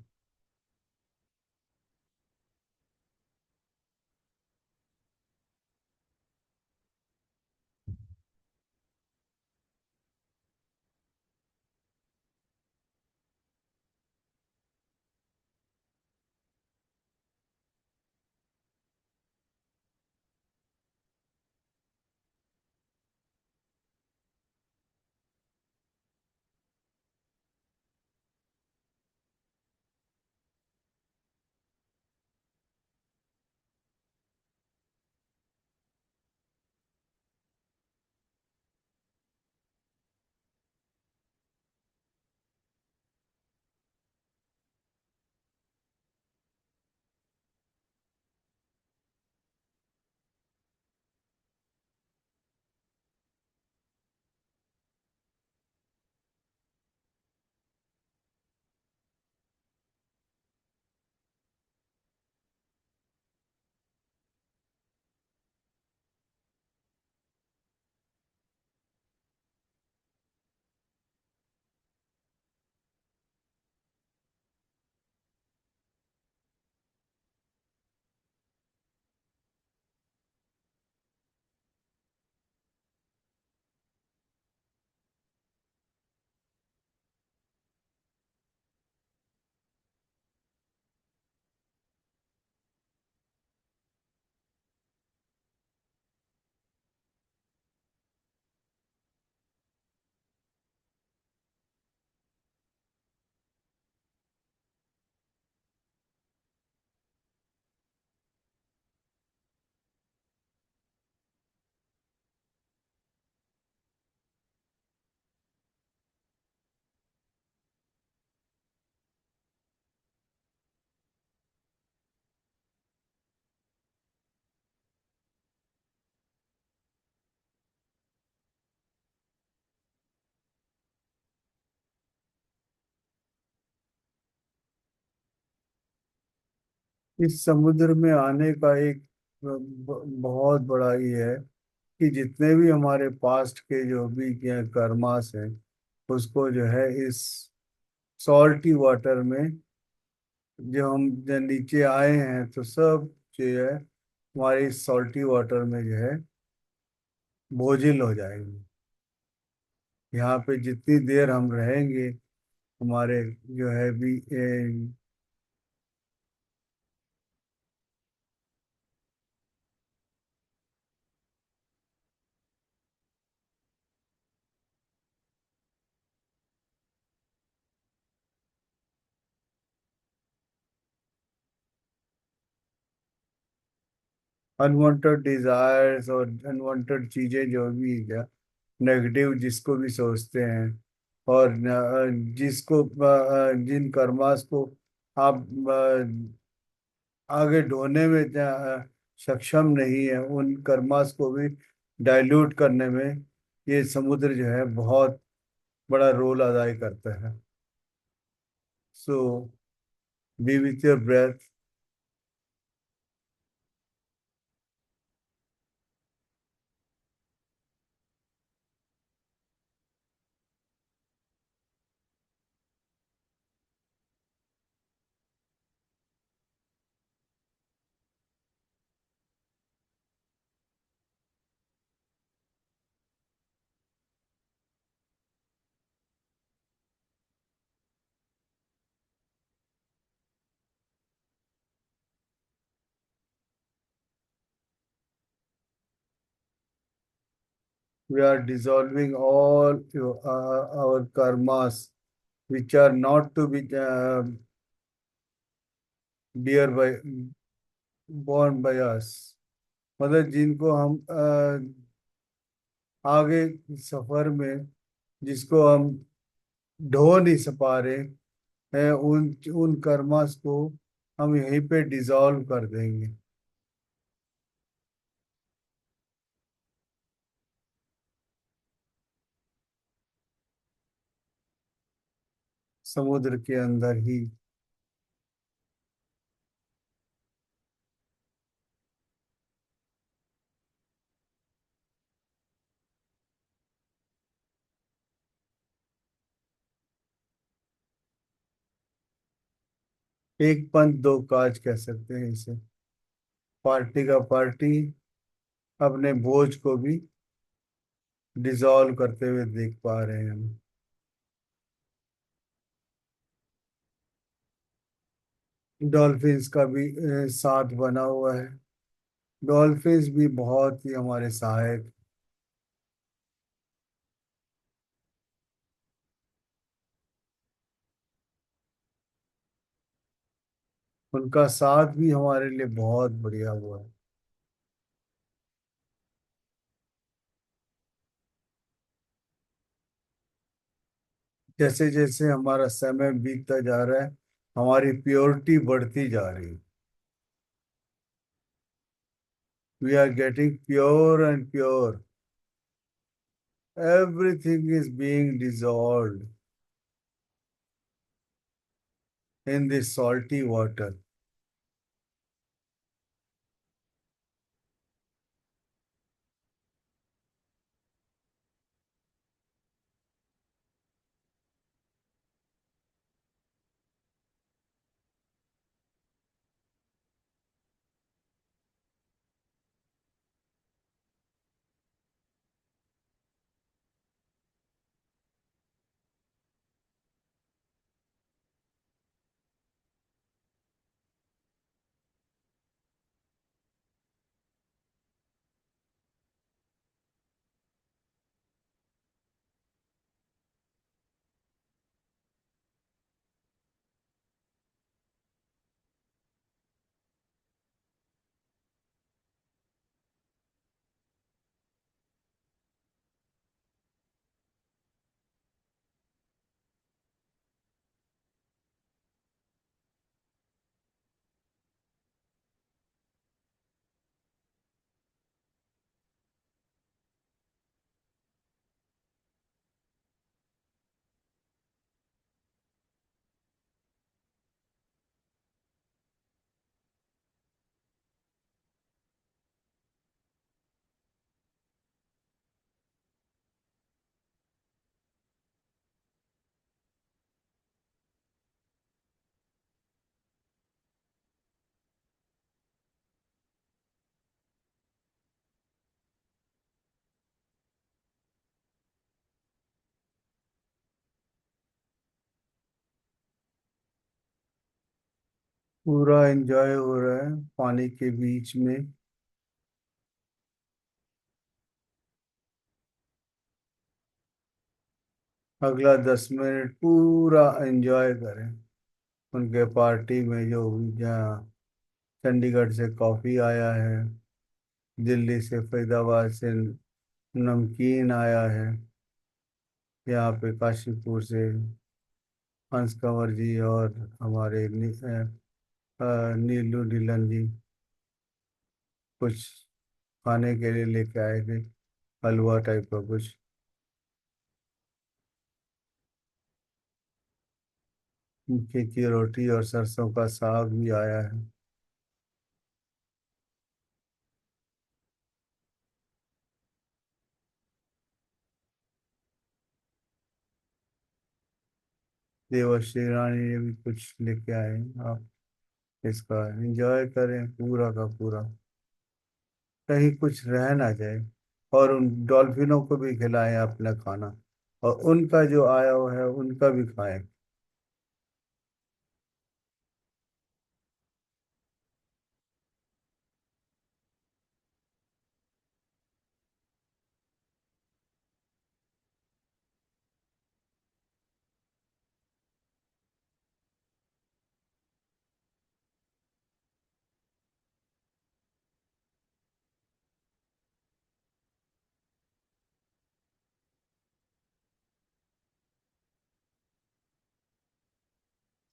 इस समुद्र में आने का एक बहुत बड़ा ये है कि जितने भी हमारे पास्ट के जो भी कर्मास है उसको जो है इस सॉल्टी वाटर में, जो हम जो नीचे आए हैं तो सब जो है हमारे इस सॉल्टी वाटर में जो है बोझिल हो जाएंगे। यहाँ पे जितनी देर हम रहेंगे हमारे जो है भी अनवांटेड डिजायर्स और अनवांटेड चीजें जो भी है, नेगेटिव जिसको भी सोचते हैं, और जिसको जिन कर्मास को आप आगे ढोने में सक्षम नहीं है, उन कर्मास को भी डाइल्यूट करने में ये समुद्र जो है बहुत बड़ा रोल अदा करता है। So be with your breath. We are dissolving all our karmas which are not to be bear by borne by us। मतलब जिनको हम आगे सफर में जिसको हम ढो नहीं पा रहे हैं, उन उन कर्मास को हम यहीं पे डिसॉल्व कर देंगे समुद्र के अंदर ही। एक पंथ दो काज कह सकते हैं इसे। पार्टी का पार्टी अपने बोझ को भी डिसॉल्व करते हुए देख पा रहे हैं हम। डॉल्फिन्स का भी साथ बना हुआ है। डॉल्फिन्स भी बहुत ही हमारे सहायक। उनका साथ भी हमारे लिए बहुत बढ़िया हुआ है। जैसे जैसे हमारा समय बीतता जा रहा है हमारी प्योरिटी बढ़ती जा रही है। We are getting pure and pure. Everything is being dissolved in this salty water। पूरा एंजॉय हो रहा है पानी के बीच में। अगला 10 मिनट पूरा एंजॉय करें उनके पार्टी में, जो जहाँ चंडीगढ़ से कॉफ़ी आया है, दिल्ली से फरीदाबाद से नमकीन आया है, यहाँ पे काशीपुर से हंस कंवर जी और हमारे नीलू नीलन जी कुछ खाने के लिए लेके आए थे, हलवा टाइप का कुछ। मक्के की रोटी और सरसों का साग भी आया है। देवश्री रानी ने भी कुछ लेके आए हैं। आप इसका एंजॉय करें पूरा का पूरा, कहीं कुछ रह ना जाए। और उन डॉल्फिनों को भी खिलाएं अपना खाना, और उनका जो आया हुआ है उनका भी खाएं।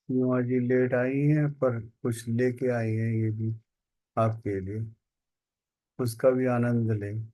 युवा जी लेट आई हैं पर कुछ लेके आई हैं ये भी आपके लिए, उसका भी आनंद लें।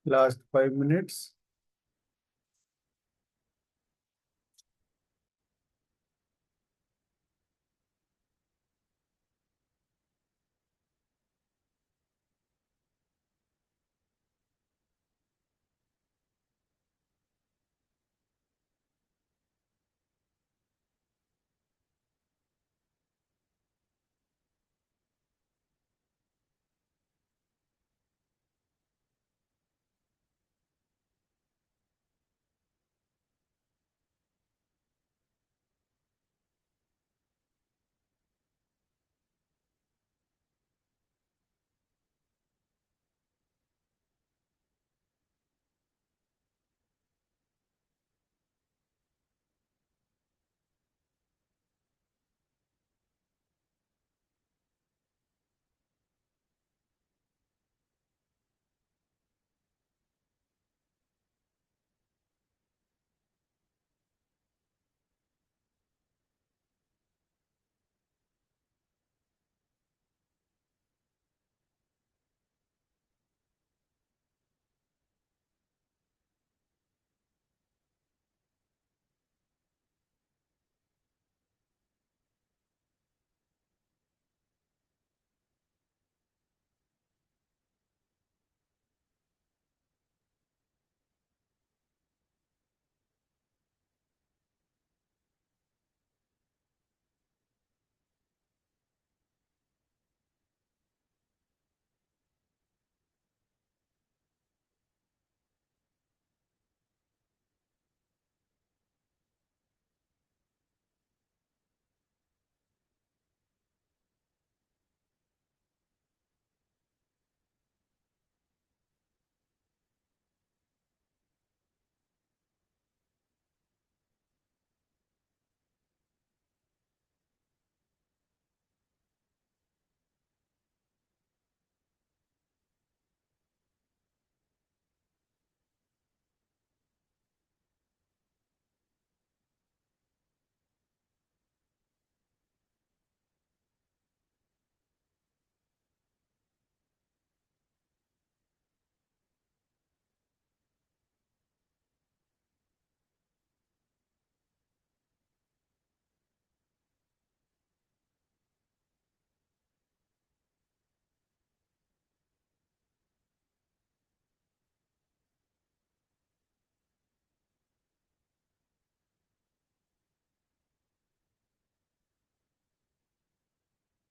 Last 5 minutes.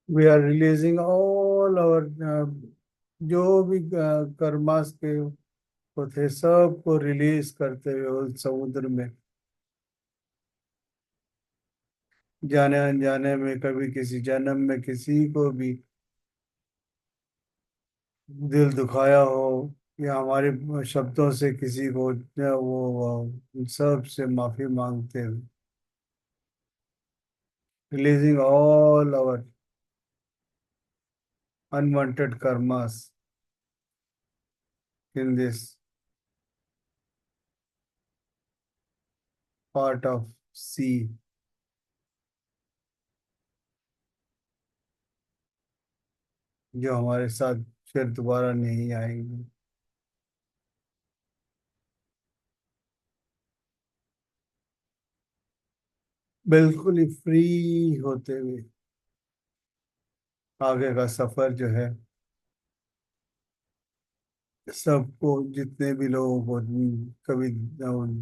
We are releasing all our जो भी कर्मास के वो थे सबको रिलीज करते हुए उस समुद्र में जाने अनजाने में कभी किसी जन्म में किसी को भी दिल दुखाया हो या हमारे शब्दों से किसी को वो सब से माफी मांगते हुए releasing all our unwanted karmas in this part of sea जो हमारे साथ फिर दोबारा नहीं आएंगे। बिल्कुल ही फ्री होते हुए आगे का सफर जो है सबको जितने भी लोगों को कभी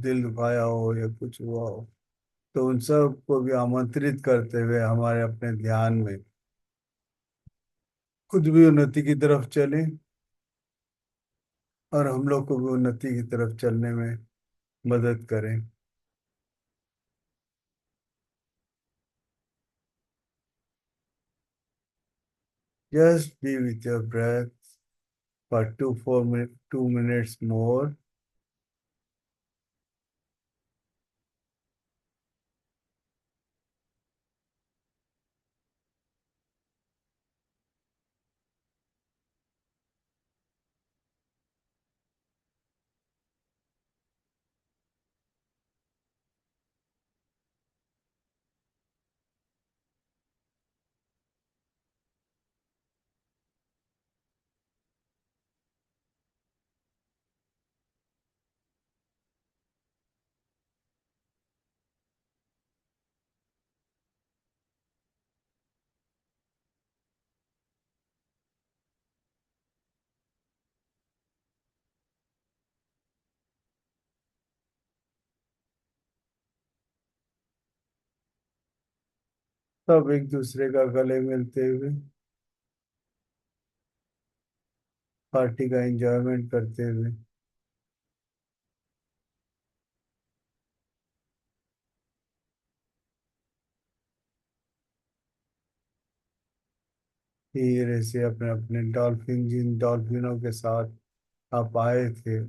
दिल दुखाया हो या कुछ हुआ हो तो उन सबको भी आमंत्रित करते हुए हमारे अपने ध्यान में खुद भी उन्नति की तरफ चले और हम लोग को भी उन्नति की तरफ चलने में मदद करें। Just be with your breath for 2 minutes more. सब एक दूसरे का गले मिलते हुए पार्टी का एंजॉयमेंट करते हुए धीरे से अपने अपने डॉल्फिन, जिन डॉल्फिनों के साथ आप आए थे,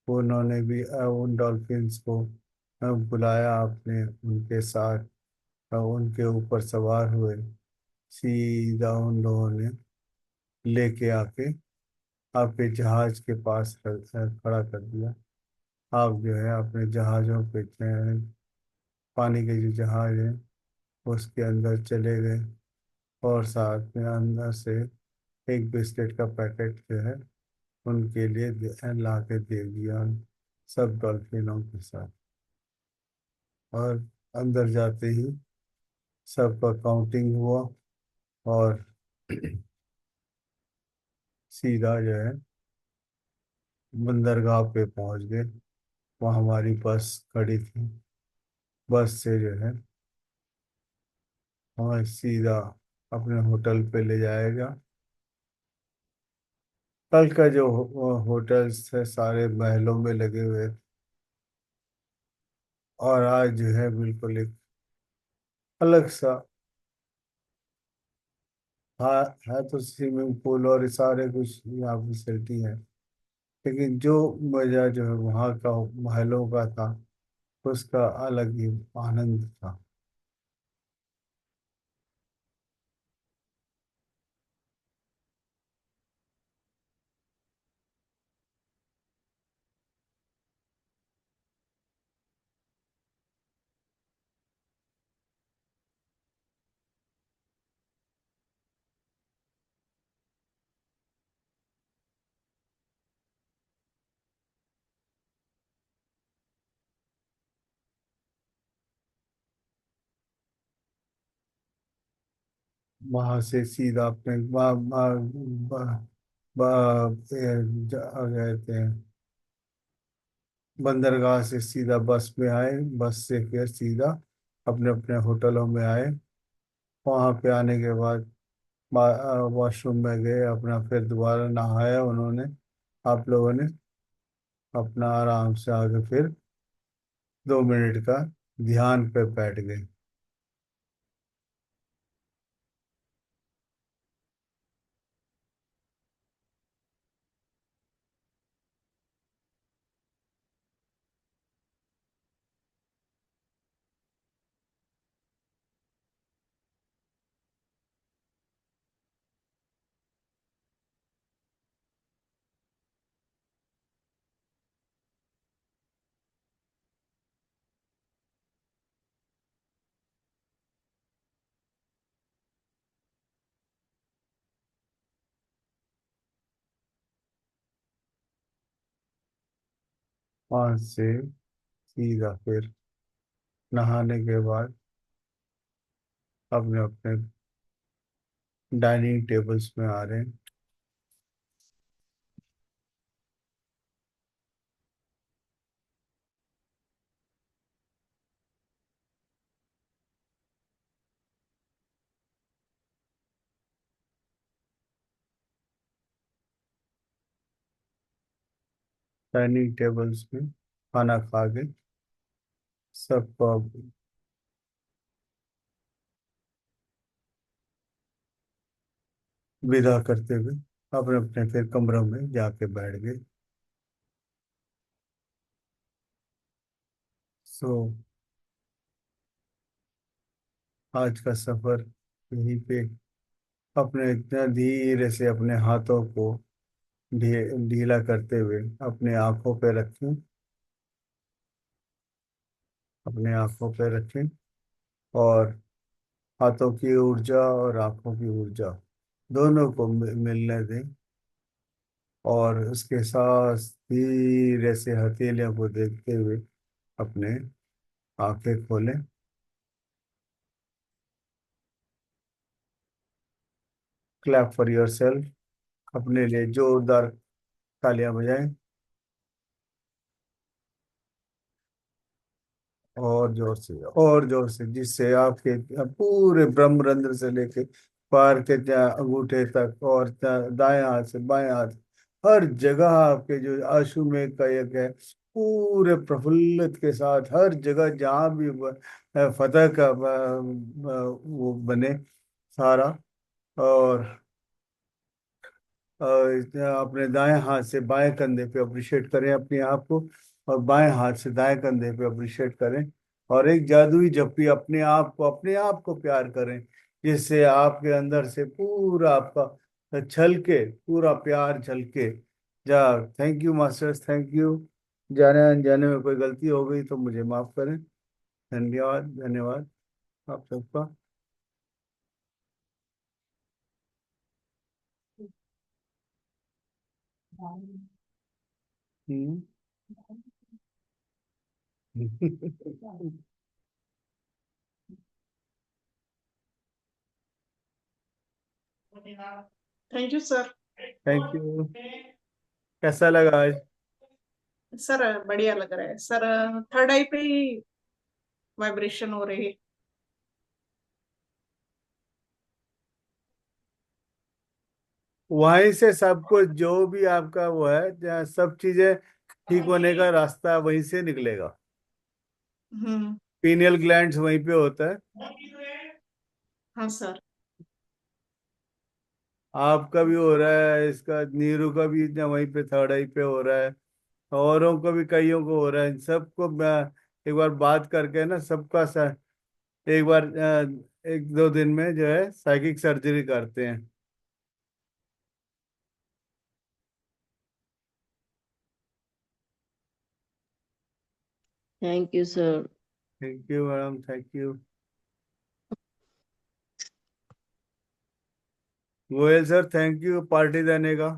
उन्होंने भी उन डॉल्फिन्स को बुलाया आपने, उनके साथ उनके ऊपर सवार हुए, सीधा उन लोगों ने लेके आके आपके जहाज के पास खड़ा कर दिया। आप जो है अपने जहाज़ों पे पानी के जो जहाज हैं उसके अंदर चले गए, और साथ में अंदर से एक बिस्किट का पैकेट जो है उनके लिए ला के दे दिया उन सब डॉल्फिनों के साथ। और अंदर जाते ही सबका काउंटिंग हुआ, और सीधा जो है बंदरगाह पे पहुंच गए। वहाँ हमारी बस खड़ी थी, बस से जो है हमें सीधा अपने होटल पे ले जाएगा। कल का जो होटल्स है सारे महलों में लगे हुए थे, और आज जो है बिल्कुल एक अलग सा, हाँ है तो स्विमिंग पूल और सारे कुछ यहाँ फैसिलिटी है, लेकिन जो मजा जो है वहाँ का महलों का था उसका अलग ही आनंद था। वहां से सीधा अपने गए थे बंदरगाह से, सीधा बस में आए, बस से फिर सीधा अपने अपने होटलों में आए। वहां पे आने के बाद वॉशरूम में गए, अपना फिर दोबारा नहाया उन्होंने, आप लोगों ने अपना आराम से आगे फिर 2 मिनट का ध्यान पे बैठ गए। वहां से सीधा फिर नहाने के बाद अपने अपने डाइनिंग टेबल्स में आ रहे हैं। डाइनिंग टेबल्स में खाना खा के सबको अब विदा करते हुए अपने अपने फिर कमरों में जाके बैठ गए। सो आज का सफर यहीं पे अपने इतना धीरे से अपने हाथों को ढीला करते हुए अपने आंखों पे रखें, अपने आंखों पे रखें, और हाथों की ऊर्जा और आंखों की ऊर्जा दोनों को मिलने दें, और उसके साथ धीरे से हथेलियों को देखते हुए अपने आंखें खोलें। क्लैप फॉर योर सेल्फ, अपने लिए जोरदार तालियां बजाएं। और जोर से, जिससे आपके पूरे ब्रह्मरंध्र से लेके पैर के अंगूठे तक, और दाएं हाथ से बाएं हाथ, हर जगह आपके जो आशुमेघ का यज्ञ है, पूरे प्रफुल्लित के साथ हर जगह जहाँ भी फतह का वो बने सारा। और अपने दाएं हाथ से बाएं कंधे पे अप्रिशिएट करें अपने आप को, और बाएं हाथ से दाएं कंधे पे अप्रिशिएट करें, और एक जादुई जप्पी अपने आप को प्यार करें, जिससे आपके अंदर से पूरा आपका छलके, पूरा प्यार छलके जा। Thank you masters, thank you. जाने अनजाने में कोई गलती हो गई तो मुझे माफ करें। धन्यवाद, धन्यवाद आप सबका। हम्म। Thank you sir. Thank you. कैसा लगा आज? सर बढ़िया लग रहा है सर। थर्ड आई पे ही वाइब्रेशन हो रही है। वहीं से सब कुछ जो भी आपका वो है, जहाँ सब चीजें ठीक होने का रास्ता वहीं से निकलेगा। हम्म। पीनियल ग्लैंड्स वहीं पे होता है। हाँ सर। आपका भी हो रहा है, इसका नीरू का भी इतना वहीं पे थर्ड आई पे हो रहा है, औरों को भी कईयों को हो रहा है। सबको मैं एक बार बात करके ना सबका एक बार एक दो दिन में जो है साइकिक सर्जरी करते हैं। Thank you sir. Thank you madam, thank you. Goyal sir, thank you party देने का।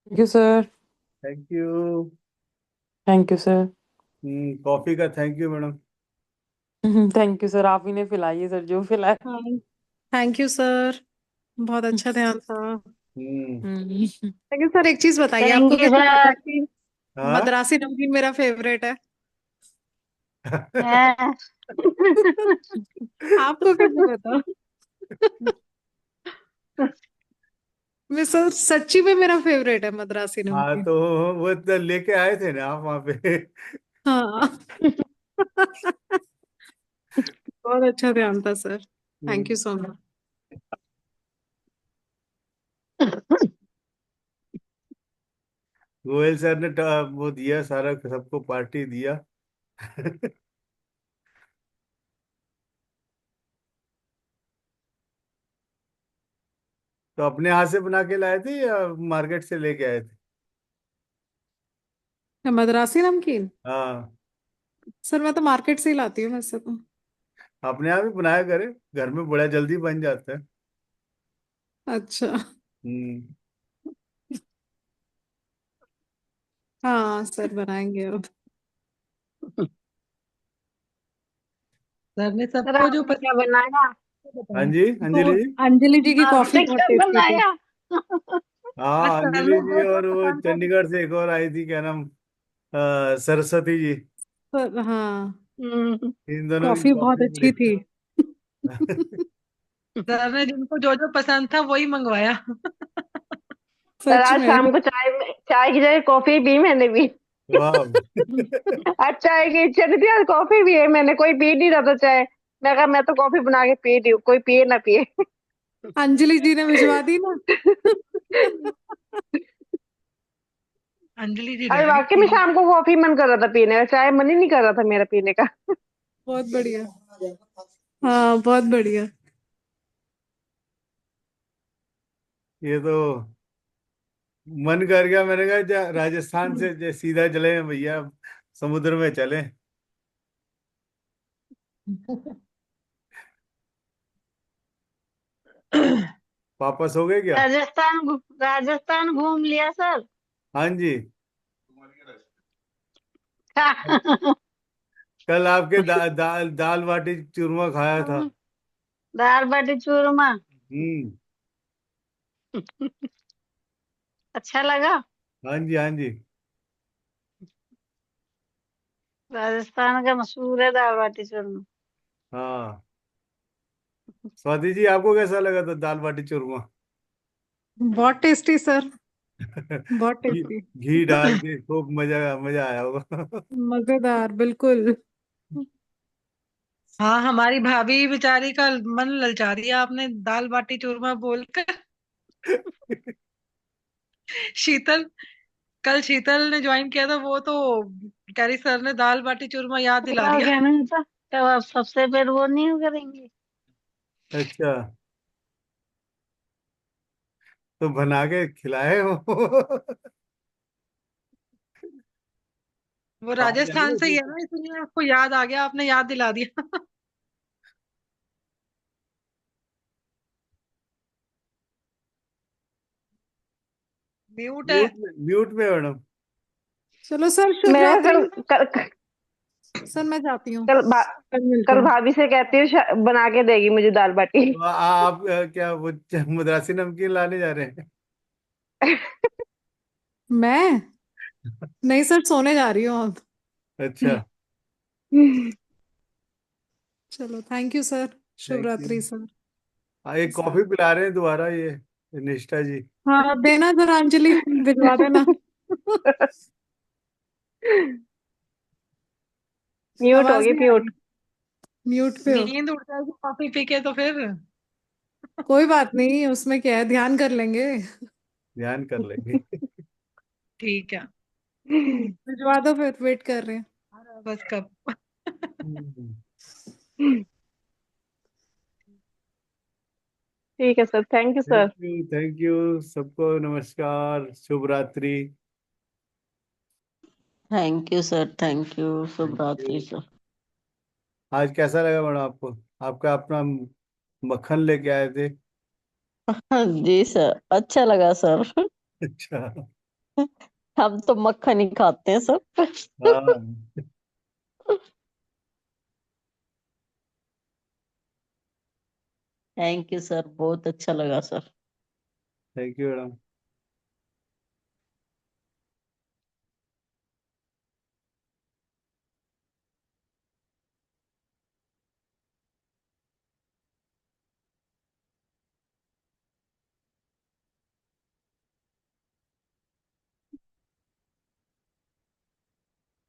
Thank you sir. Thank you. Thank you sir. Coffee का thank you madam. Thank you sir, आप ही ने पिलाई है सर, जो पिलाया। हाँ, थैंक यू सर, बहुत अच्छा ध्यान था। हम्म। लेकिन सर एक चीज बताइए, थैंक आपको यू कैसे पता सर। कि हाँ। मद्रासी नमकीन मेरा फेवरेट है? है। आपको कैसे पता? मैं सर सच्ची में मेरा फेवरेट है मद्रासी हाँ नमकीन। तो वो तो लेके आए थे ना आप वहां पे। हाँ। बहुत अच्छा ध्यान था sir, thank hmm, you so much. Goyal sir ने वो दिया सारा, सबको पार्टी दिया। तो अपने हाथ से बना के लाए थे या मार्केट से लेके आए थे? मद्रासी नमकीन हाँ। सर मैं तो मार्केट से ही लाती हूँ वैसे तो। अपने आप ही बनाया करे, घर में बड़ा जल्दी बन जाता है। अच्छा। हम्म। हाँ सर बनाएंगे अब। सर ने सर सबको जो आपने क्या पसंद बनाया? है हाँ बताया। जी, तो अंजलि जी। अंजलि जी की कॉफी आपने बहुत क्या टेस्टी थी। बनाया? आज हाँ सर अंजलि ने जी, जो जो और वो पसंद था। चंडीगढ़ से एक और आई थी, क्या नाम, सरस्वती जी। हाँ, हम्म। इन दोनों की कॉफी बहुत कॉफी अच्छी बड़ी। थी। सर ने जिनको जो जो पसंद था वही मंगवाया। सर सच आज में। शाम को चाय की जगह कॉफी पी मैंने भी। वाह। आज चाय की इच्छा नहीं थी, आज कॉफी भी है। मैंने कोई पी नहीं रहा था चाय। मैं कहा मैं तो कॉफी बना के पी रही हूँ, कोई पिए ना पिए। अंजलि जी ने भिजवा दी ना। अंजलि जी आज लाएगी वाकई में पूरी। शाम को कॉफी मन कर रहा था पीने का, चाय मन ही नहीं कर रहा था मेरा पीने का। बहुत बढ़िया। हाँ बहुत बढ़िया। ये तो मन कर गया, मैंने कहा राजस्थान से सीधा चले हैं भैया, समुद्र में चले। वापस हो गए क्या? राजस्थान घूम लिया सर। हाँ जी। कल आपके दाल बाटी चूरमा खाया था। दाल बाटी चूरमा हम्म। अच्छा लगा। हाँ जी, हाँ जी। राजस्थान का मशहूर है दाल बाटी चूरमा। हाँ। स्वाति जी, आपको कैसा लगा था दाल बाटी चूरमा? बहुत टेस्टी सर, बहुत घी टेस्टी। घी डाल के खूब मजा मजा आया होगा। मजेदार बिल्कुल। हाँ, हमारी भाभी बेचारी का मन ललचा दिया आपने दाल बाटी चूरमा बोलकर। शीतल, कल शीतल ने ज्वाइन किया था, वो तो कह रही सर ने दाल बाटी चूरमा याद दिला क्या हो दिया। गया ना था, तब आप सबसे फिर वो नहीं करेंगे। अच्छा, तो बना के खिलाए हो? वो आ जाएंगे राजस्थान से ही फिर है तो। ना, इसलिए आपको याद आ गया, आपने याद दिला दिया। म्यूट है। म्यूट में मैडम। चलो सर, शुभ मैं रात्रि। कल सर मैं जाती हूँ, कल भा, कल मिलते कल हैं। भाभी से कहती हूँ बना के देगी मुझे दाल बाटी। तो आप क्या वो मद्रासी नमकीन लाने जा रहे हैं? मैं नहीं सर, सोने जा रही हूँ अब। अच्छा। चलो, thank you sir. Shubh thank you. रात्रि सर। हाँ, एक कॉफी पिला रहे हैं दोबारा ये निष्ठा जी। हाँ देना जरा, अंजलि भिजवा देना। म्यूट आवाज होगी नहीं आ म्यूट। रही, म्यूट पे हो। नींद उड़ जाएगी कॉफी पी के तो फिर। कोई बात नहीं, उसमें क्या है, ध्यान कर लेंगे। ध्यान कर लेंगे। ठीक है। भिजवा दो फिर, वेट कर रहे हैं। बस कब। हम्म। ठीक है sir, thank you thank sir. You, thank you सबको। नमस्कार, शुभ रात्रि। Thank you sir, thank you, Shubh thank रात्रि यू। सर। आज कैसा लगा मैडम आपको? आपका अपना मक्खन लेके आए थे। जी सर, अच्छा लगा सर। अच्छा। हम तो मक्खन ही खाते हैं सर। हाँ। थैंक यू सर, बहुत अच्छा लगा सर। Thank you madam.